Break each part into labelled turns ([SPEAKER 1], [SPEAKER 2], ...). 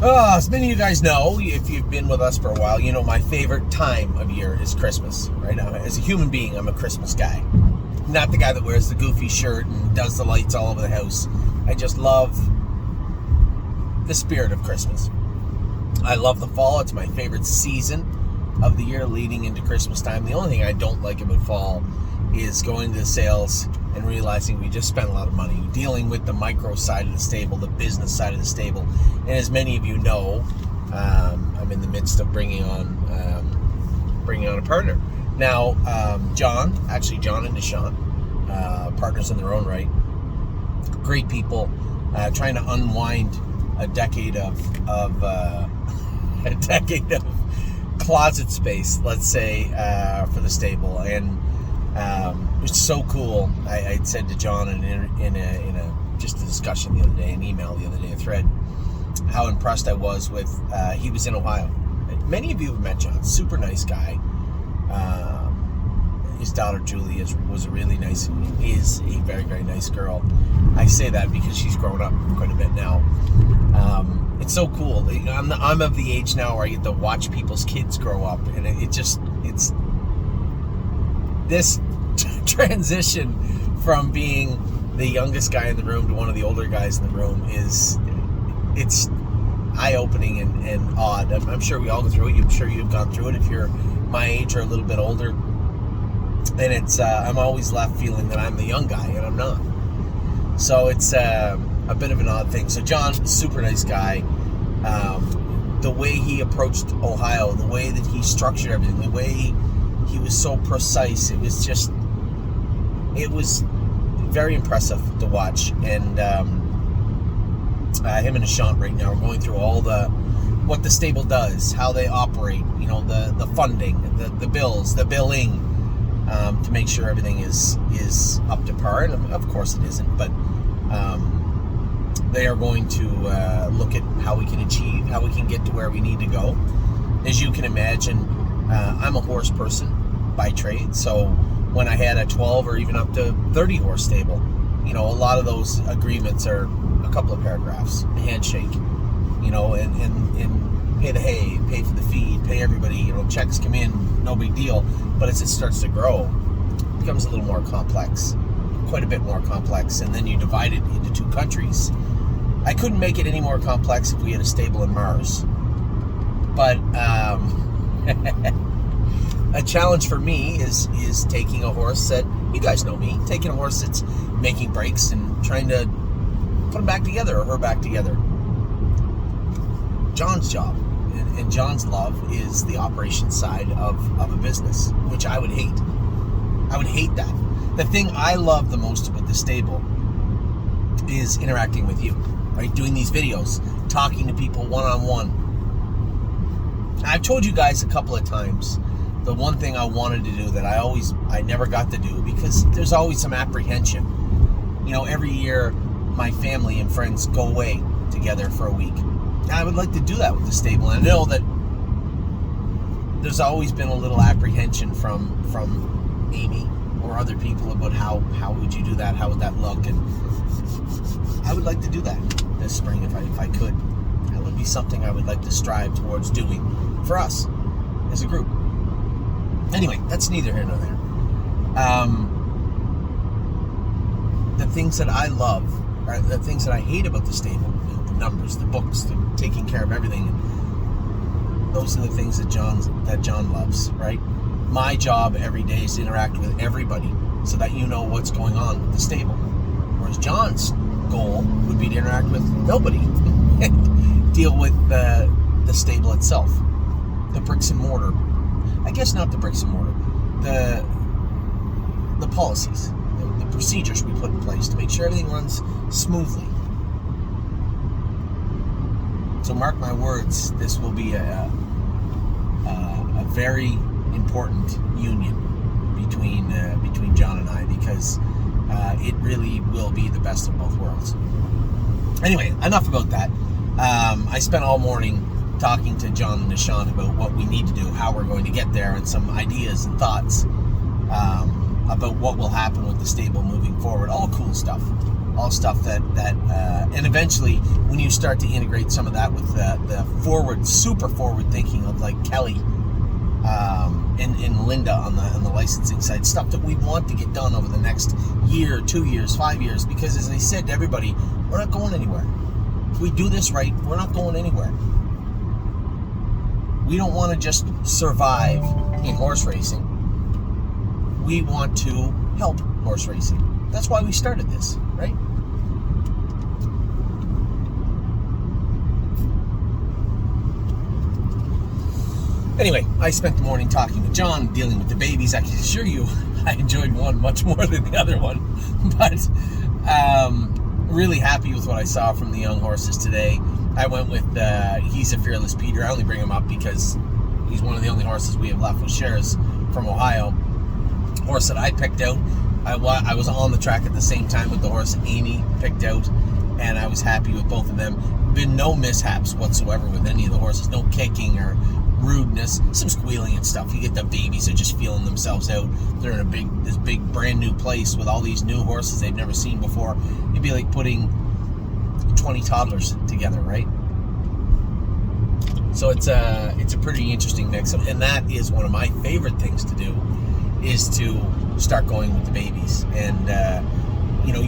[SPEAKER 1] As many of you guys know, if you've been with us for a while, you know my favorite time of year is Christmas, right? As a human being, I'm a Christmas guy. Not the guy that wears the goofy shirt and does the lights all over the house. I just love the spirit of Christmas. I love the fall. It's my favorite season of the year leading into Christmas time. The only thing I don't like about fall is going to the sales and realizing we just spent a lot of money dealing with the micro side of the stable, the business side of the stable. And as many of you know, I'm in the midst of bringing on a partner. Now, John and Deshaun, partners in their own right, great people, trying to unwind a decade of closet space, let's say, for the stable. And it was so cool. I said to John in a just a discussion the other day, an email the other day, a thread, how impressed I was with. He was in Ohio. Many of you have met John. Super nice guy. His daughter Julie was a really nice. Is a very, very nice girl. I say that because she's grown up quite a bit now. It's so cool. I'm of the age now where I get to watch people's kids grow up, and it's this transition from being the youngest guy in the room to one of the older guys in the room it's eye-opening and odd. I'm sure we all go through it. I'm sure you've gone through it if you're my age or a little bit older. And it's I'm always left feeling that I'm the young guy, and I'm not. So it's a bit of an odd thing. So John, super nice guy. The way he approached Ohio, the way that he structured everything, the way he was so precise, it was very impressive to watch. And him and Ashant right now are going through all what the stable does, how they operate, the funding, the bills, the billing, to make sure everything is up to par. And of course it isn't, but they are going to look at how we can get to where we need to go. As you can imagine, I'm a horse person by trade, so when I had a 12 or even up to 30 horse stable, a lot of those agreements are a couple of paragraphs, a handshake, and pay the hay, pay for the feed, pay everybody, checks come in, no big deal. But as it starts to grow, it becomes a little more complex, quite a bit more complex, and then you divide it into two countries. I couldn't make it any more complex if we had a stable in Mars. But a challenge for me is taking a horse that, you guys know me, taking a horse that's making breaks and trying to put him back together or her back together. John's job and John's love is the operation side of a business, which I would hate. I would hate that. The thing I love the most about the stable is interacting with you, right? Doing these videos, talking to people one-on-one. I've told you guys a couple of times the one thing I wanted to do that I never got to do because there's always some apprehension. Every year my family and friends go away together for a week. And I would like to do that with the stable. And I know that there's always been a little apprehension from Amy or other people about how would you do that? How would that look? And I would like to do that this spring if I could. That would be something I would like to strive towards doing for us as a group. Anyway, that's neither here nor there. The things that I love, or the things that I hate about the stable, the numbers, the books, the taking care of everything, those are the things that John loves, right? My job every day is to interact with everybody so that you know what's going on with the stable. Whereas John's goal would be to interact with nobody and deal with the stable itself, the bricks and mortar. I guess not the bricks and mortar, the policies, the procedures we put in place to make sure everything runs smoothly. So mark my words, this will be a very important union between John and I, because it really will be the best of both worlds. Anyway, enough about that. I spent all morning talking to John and Deshaun about what we need to do, how we're going to get there, and some ideas and thoughts about what will happen with the stable moving forward. All cool stuff. all stuff that and eventually when you start to integrate some of that with the super forward thinking of like Kelly and Linda on the licensing side, stuff that we want to get done over the next year, 2 years, 5 years, because as I said to everybody, we're not going anywhere. If we do this right, we're not going anywhere. We don't want to just survive in horse racing. We want to help horse racing. That's why we started this, right? Anyway, I spent the morning talking with John, dealing with the babies. I can assure you, I enjoyed one much more than the other one. But really happy with what I saw from the young horses today. I went with, he's a Fearless Peter. I only bring him up because he's one of the only horses we have left with shares from Ohio. Horse that I picked out. I was on the track at the same time with the horse Amy picked out, and I was happy with both of them. Been no mishaps whatsoever with any of the horses. No kicking or rudeness, some squealing and stuff. You get the babies are just feeling themselves out. They're in this big brand new place with all these new horses they've never seen before. It'd be like putting 20 toddlers together, right? So it's a pretty interesting mix, and that is one of my favorite things to do, is to start going with the babies. And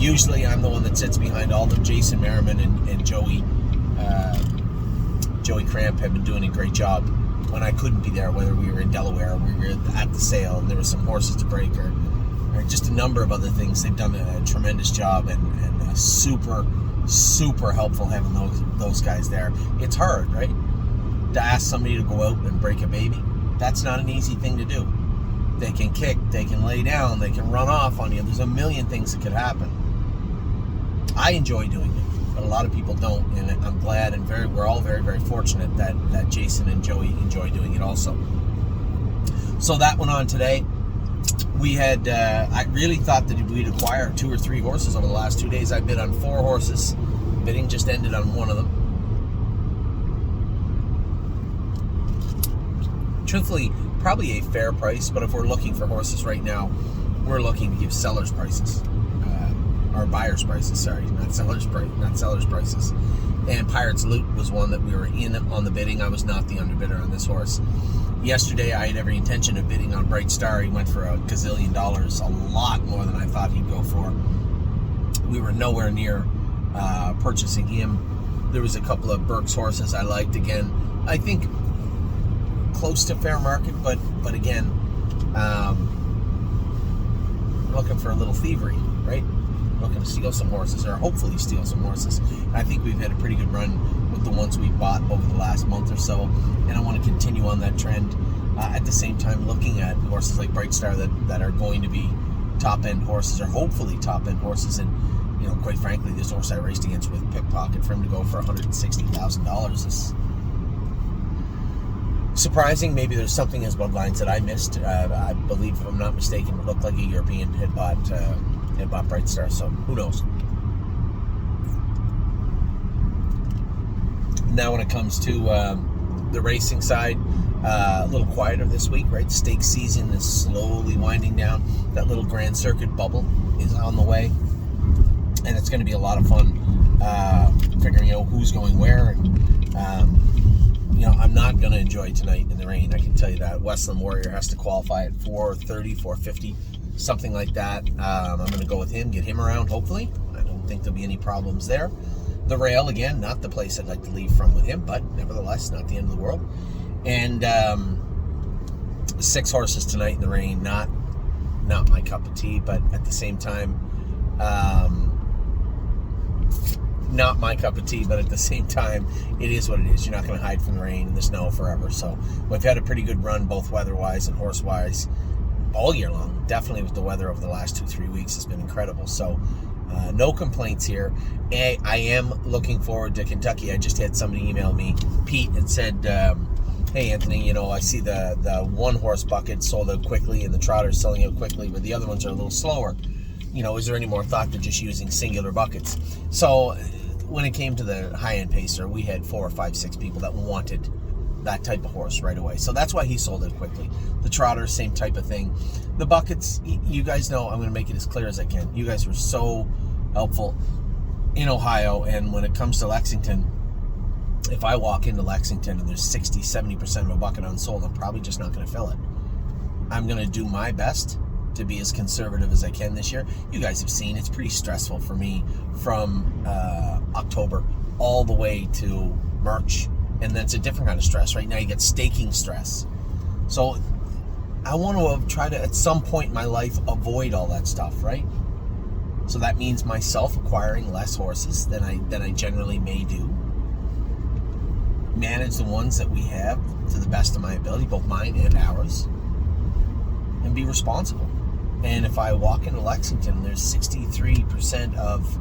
[SPEAKER 1] usually I'm the one that sits behind all of them. Jason Merriman and Joey Cramp have been doing a great job when I couldn't be there, whether we were in Delaware or we were at the sale and there were some horses to break or just a number of other things. They've done a tremendous job and super, super helpful having those guys there. It's hard, right? To ask somebody to go out and break a baby. That's not an easy thing to do. They can kick, they can lay down, they can run off on you. There's a million things that could happen. I enjoy doing it, but a lot of people don't, and I'm glad and we're all very, very fortunate that Jason and Joey enjoy doing it also. So that went on today. We had, I really thought that we'd acquire 2 or 3 horses over the last 2 days. I bid on 4 horses. Bidding just ended on one of them. Truthfully, probably a fair price, but if we're looking for horses right now, we're looking to give sellers prices, or buyers prices. Sorry, not sellers prices. And Pirates Loot was one that we were in on the bidding. I was not the underbidder on this horse. Yesterday, I had every intention of bidding on Bright Star. He went for $1 gazillion, a lot more than I thought he'd go for. We were nowhere near purchasing him. There was a couple of Burke's horses I liked. Again, I think close to fair market, but again, looking for a little thievery, right? Looking to steal some horses, or hopefully steal some horses. I think we've had a pretty good run with the ones we bought over the last month or so, and I want to continue on that trend. At the same time, looking at horses like Bright Star that are going to be top-end horses, or hopefully top-end horses. And quite frankly, this horse I raced against with Pickpocket, for him to go for $160,000 is surprising. Maybe there's something in his bloodlines that I missed. I believe, if I'm not mistaken, it looked like a European had bought Bright Star, so who knows. Now when it comes to the racing side, a little quieter this week, right? The stakes season is slowly winding down. That little Grand Circuit bubble is on the way, and it's going to be a lot of fun figuring out who's going where. I'm not going to enjoy tonight in the rain, I can tell you that. Westland Warrior has to qualify at 4:30, 4:50, something like that. I'm going to go with him, get him around, hopefully. I don't think there'll be any problems there. The rail, again, not the place I'd like to leave from with him, but nevertheless, not the end of the world. And 6 horses tonight in the rain, not my cup of tea, but at the same time, not my cup of tea, but at the same time, it is what it is. You're not going to hide from the rain and the snow forever. So we've had a pretty good run, both weather-wise and horse-wise, all year long. Definitely with the weather over the last 2-3 weeks has been incredible. So no complaints here. I am looking forward to Kentucky. I just had somebody email me, Pete, and said, hey, Anthony, I see the 1-horse bucket sold out quickly and the trotters selling out quickly, but the other ones are a little slower. Is there any more thought to just using singular buckets? So when it came to the high-end pacer, we had 4 or 5, 6 people that wanted that type of horse right away. So that's why he sold it quickly. The trotter, same type of thing. The buckets, you guys know, I'm going to make it as clear as I can. You guys were so helpful in Ohio. And when it comes to Lexington, if I walk into Lexington and there's 60-70% of a bucket unsold, I'm probably just not going to fill it. I'm going to do my best to be as conservative as I can this year. You guys have seen it's pretty stressful for me from October all the way to March, and that's a different kind of stress. Right now you get staking stress. So I want to try to, at some point in my life, avoid all that stuff, right? So that means myself acquiring less horses than I generally may do. Manage the ones that we have to the best of my ability, both mine and ours, and be responsible. And if I walk into Lexington and there's 63% of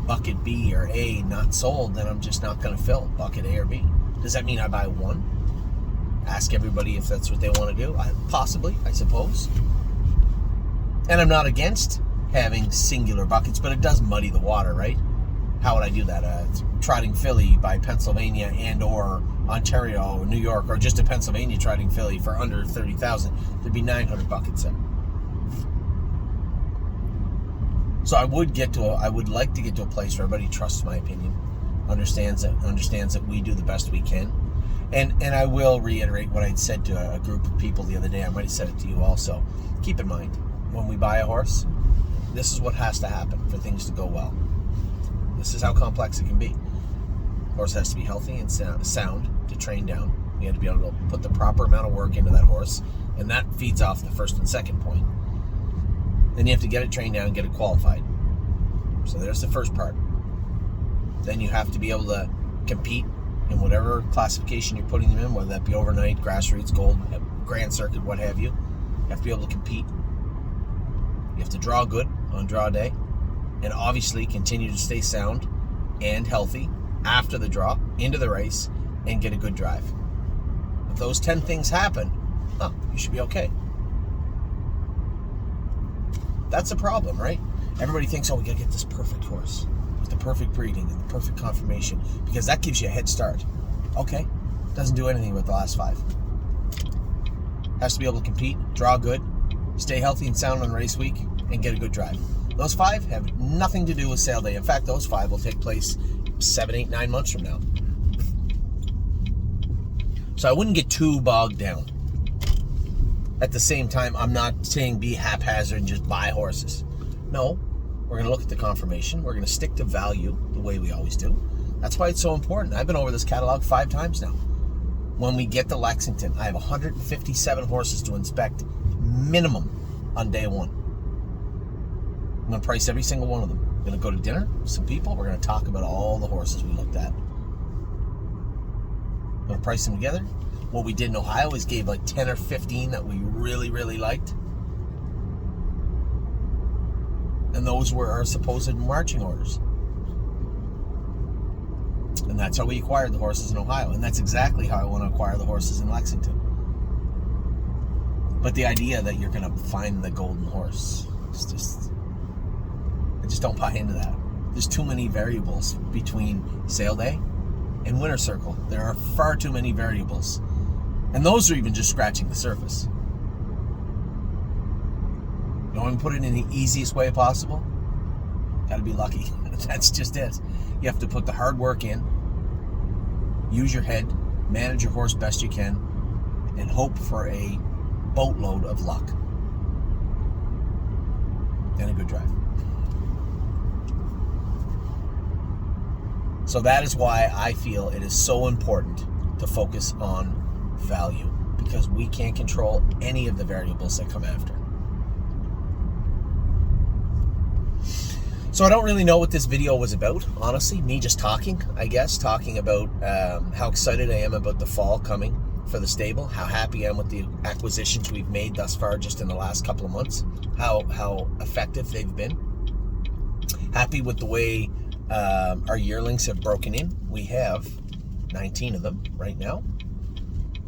[SPEAKER 1] bucket B or A not sold, then I'm just not going to fill bucket A or B. Does that mean I buy one? Ask everybody if that's what they want to do. Possibly, I suppose. And I'm not against having singular buckets, but it does muddy the water, right? How would I do that? Trotting filly by Pennsylvania and or Ontario or New York, or just a Pennsylvania trotting filly for under 30,000. There'd be 900 buckets there. So I would like to get to a place where everybody trusts my opinion, understands that we do the best we can. And I will reiterate what I'd said to a group of people the other day. I might have said it to you also. Keep in mind, when we buy a horse, this is what has to happen for things to go well. This is how complex it can be. Horse has to be healthy and sound to train down. You have to be able to put the proper amount of work into that horse, and that feeds off the first and second point. Then you have to get it trained down and get it qualified. So there's the first part. Then you have to be able to compete in whatever classification you're putting them in, whether that be overnight, grassroots, gold, grand circuit, what have you. You have to be able to compete. You have to draw good on draw day, and obviously continue to stay sound and healthy after the draw, into the race, and get a good drive. If those 10 things happen, you should be okay. That's the problem, right? Everybody thinks, we gotta get this perfect horse with the perfect breeding and the perfect conformation, because that gives you a head start. Okay, doesn't do anything with the last 5. Has to be able to compete, draw good, stay healthy and sound on race week, and get a good drive. Those 5 have nothing to do with sale day. In fact, those 5 will take place 7, 8, 9 months from now. So I wouldn't get too bogged down. At the same time, I'm not saying be haphazard and just buy horses. No, we're going to look at the conformation. We're going to stick to value the way we always do. That's why it's so important. I've been over this catalog 5 times now. When we get to Lexington, I have 157 horses to inspect minimum on day 1. I'm going to price every single one of them. I'm going to go to dinner with some people. We're going to talk about all the horses we looked at. I'm going to price them together. What we did in Ohio is gave like 10 or 15 that we really, really liked. And those were our supposed marching orders. And that's how we acquired the horses in Ohio. And that's exactly how I want to acquire the horses in Lexington. But the idea that you're going to find the golden horse, I just don't buy into that. There's too many variables between sale day and winter circle. There are far too many variables. And those are even just scratching the surface. You want to put it in the easiest way possible? Got to be lucky. That's just it. You have to put the hard work in, use your head, manage your horse best you can, and hope for a boatload of luck and a good drive. So that is why I feel it is so important to focus on value, because we can't control any of the variables that come after. So I don't really know what this video was about, honestly. Me just talking, I guess, talking about how excited I am about the fall coming for the stable, how happy I am with the acquisitions we've made thus far just in the last couple of months, how effective they've been. Happy with the way our yearlings have broken in. We have 19 of them right now.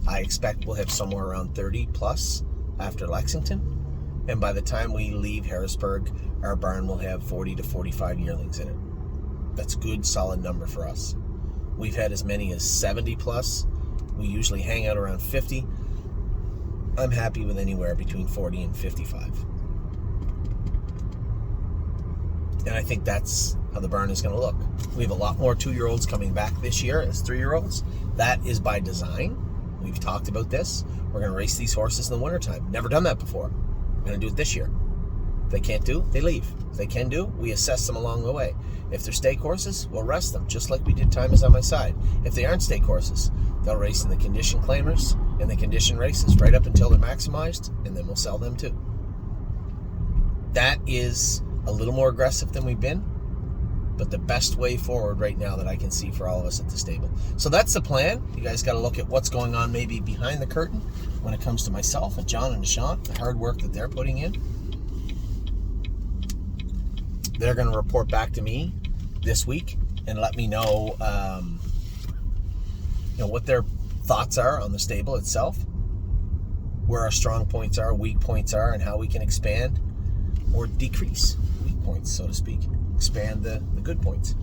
[SPEAKER 1] I expect we'll have somewhere around 30 plus after Lexington. And by the time we leave Harrisburg, our barn will have 40 to 45 yearlings in it. That's a good, solid number for us. We've had as many as 70 plus. We usually hang out around 50. I'm happy with anywhere between 40 and 55. And I think that's how the barn is going to look. We have a lot more 2-year-olds coming back this year as 3-year-olds. That is by design. We've talked about this. We're going to race these horses in the wintertime. Never done that before. We're going to do it this year. If they can't do, they leave. If they can do, we assess them along the way. If they're stake horses, we'll rest them, just like we did Time Is On My Side. If they aren't stake horses, they'll race in the condition claimers and the condition races right up until they're maximized, and then we'll sell them too. That is a little more aggressive than we've been, but the best way forward right now that I can see for all of us at the stable. So that's the plan. You guys got to look at what's going on maybe behind the curtain when it comes to myself and John and Deshaun, the hard work that they're putting in. They're going to report back to me this week and let me know, what their thoughts are on the stable itself, where our strong points are, weak points are, and how we can expand or decrease weak points, so to speak. Expand the good points.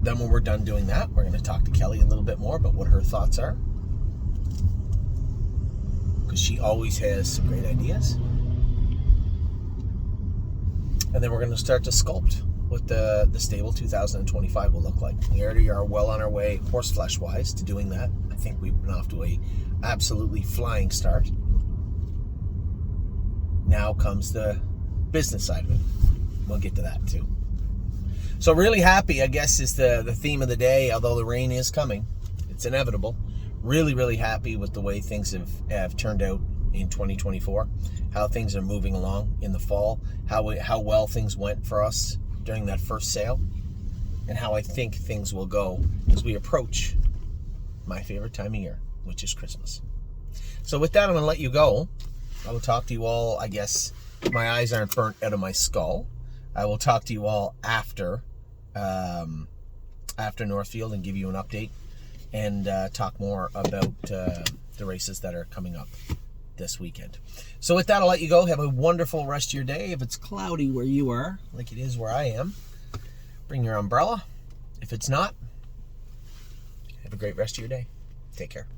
[SPEAKER 1] Then when we're done doing that, we're going to talk to Kelly a little bit more about what her thoughts are, because she always has some great ideas. And then we're going to start to sculpt what the stable 2025 will look like. We already are well on our way, horse flesh wise, to doing that. I think we've been off to a absolutely flying start. Now comes the business side of it. We'll get to that too. So really happy, I guess, is the theme of the day, although the rain is coming. It's inevitable. Really, really happy with the way things have turned out in 2024, how things are moving along in the fall, how well things went for us during that first sale, and how I think things will go as we approach my favorite time of year, which is Christmas. So with that, I'm going to let you go. I will talk to you all, I guess, my eyes aren't burnt out of my skull. I will talk to you all after Northfield and give you an update and talk more about the races that are coming up this weekend. So with that, I'll let you go. Have a wonderful rest of your day. If it's cloudy where you are, like it is where I am, bring your umbrella. If it's not, have a great rest of your day. Take care.